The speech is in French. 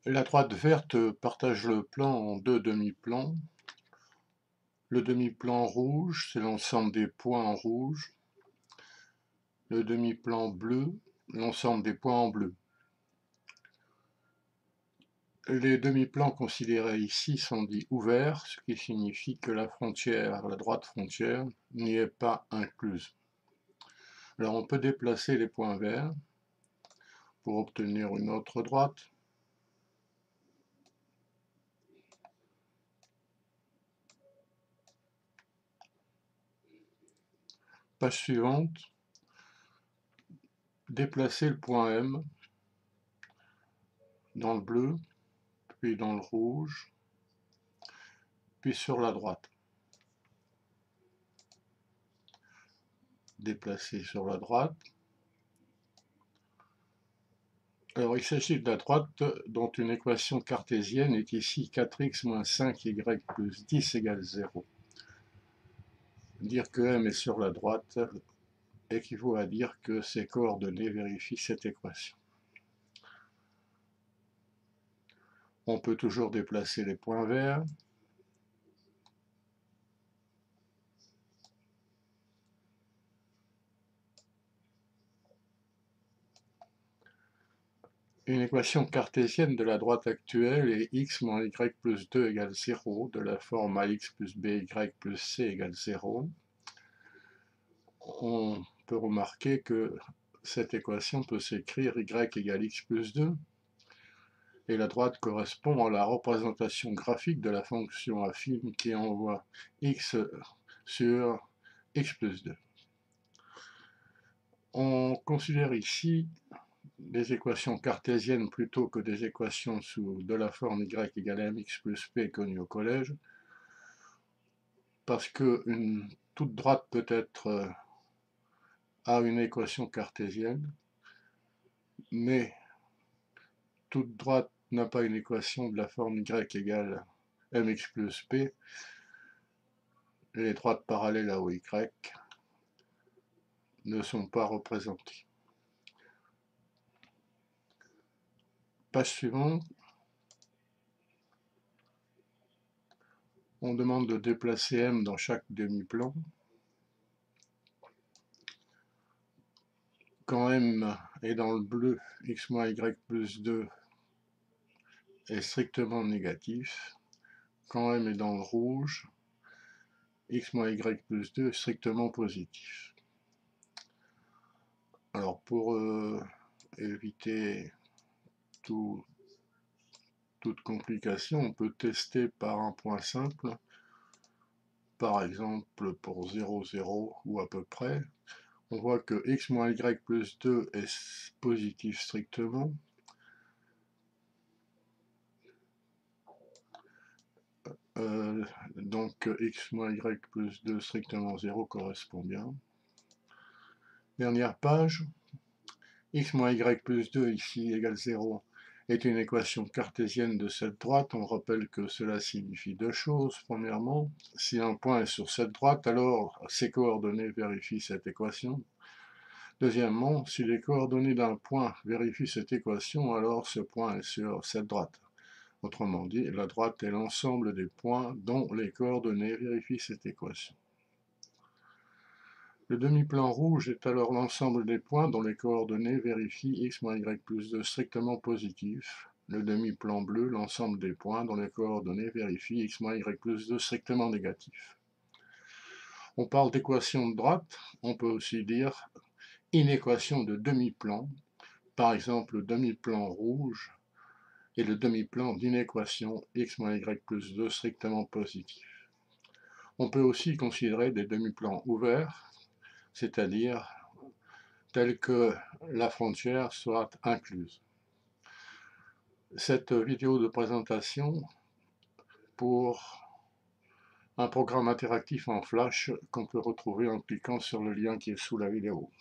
La droite verte partage le plan en deux demi-plans. Le demi-plan rouge, c'est l'ensemble des points en rouge. Le demi-plan bleu, l'ensemble des points en bleu. Les demi-plans considérés ici sont dits ouverts, ce qui signifie que la droite frontière, n'y est pas incluse. Alors on peut déplacer les points verts pour obtenir une autre droite. Page suivante, déplacer le point M dans le bleu, puis dans le rouge, puis sur la droite. Déplacer sur la droite. Alors il s'agit de la droite dont une équation cartésienne est ici 4x moins 5y plus 10 égale 0. Dire que M est sur la droite équivaut à dire que ses coordonnées vérifient cette équation. On peut toujours déplacer les points verts. Une équation cartésienne de la droite actuelle est x moins y plus 2 égale 0, de la forme ax plus by plus c égale 0. On peut remarquer que cette équation peut s'écrire y égale x plus 2, et la droite correspond à la représentation graphique de la fonction affine qui envoie x sur x plus 2. On considère ici des équations cartésiennes plutôt que des équations de la forme y égale mx plus p connues au collège, parce que toute droite peut être à une équation cartésienne, mais toute droite n'a pas une équation de la forme y égale mx plus p. Les droites parallèles à OY ne sont pas représentées. Page suivante. On demande de déplacer M dans chaque demi-plan. Quand M est dans le bleu, x moins y plus 2 est strictement négatif. Quand M est dans le rouge, x moins y plus 2 est strictement positif. Alors pour éviter toute complication, on peut tester par un point simple, par exemple pour 0, 0 ou à peu près. On voit que x moins y plus 2 est positif strictement. Donc x moins y plus 2 strictement 0 correspond bien. Dernière page. X moins y plus 2 ici égale 0 est une équation cartésienne de cette droite. On rappelle que cela signifie deux choses. Premièrement, si un point est sur cette droite, alors ses coordonnées vérifient cette équation. Deuxièmement, si les coordonnées d'un point vérifient cette équation, alors ce point est sur cette droite. Autrement dit, la droite est l'ensemble des points dont les coordonnées vérifient cette équation. Le demi-plan rouge est alors l'ensemble des points dont les coordonnées vérifient x moins y plus 2 strictement positif. Le demi-plan bleu, l'ensemble des points dont les coordonnées vérifient x moins y plus 2 strictement négatif. On parle d'équation de droite, on peut aussi dire une équation de demi-plan, par exemple le demi-plan rouge et le demi-plan d'une équation x moins y plus 2 strictement positif. On peut aussi considérer des demi-plans ouverts, c'est-à-dire tels que la frontière soit incluse. Cette vidéo de présentation pour un programme interactif en Flash qu'on peut retrouver en cliquant sur le lien qui est sous la vidéo.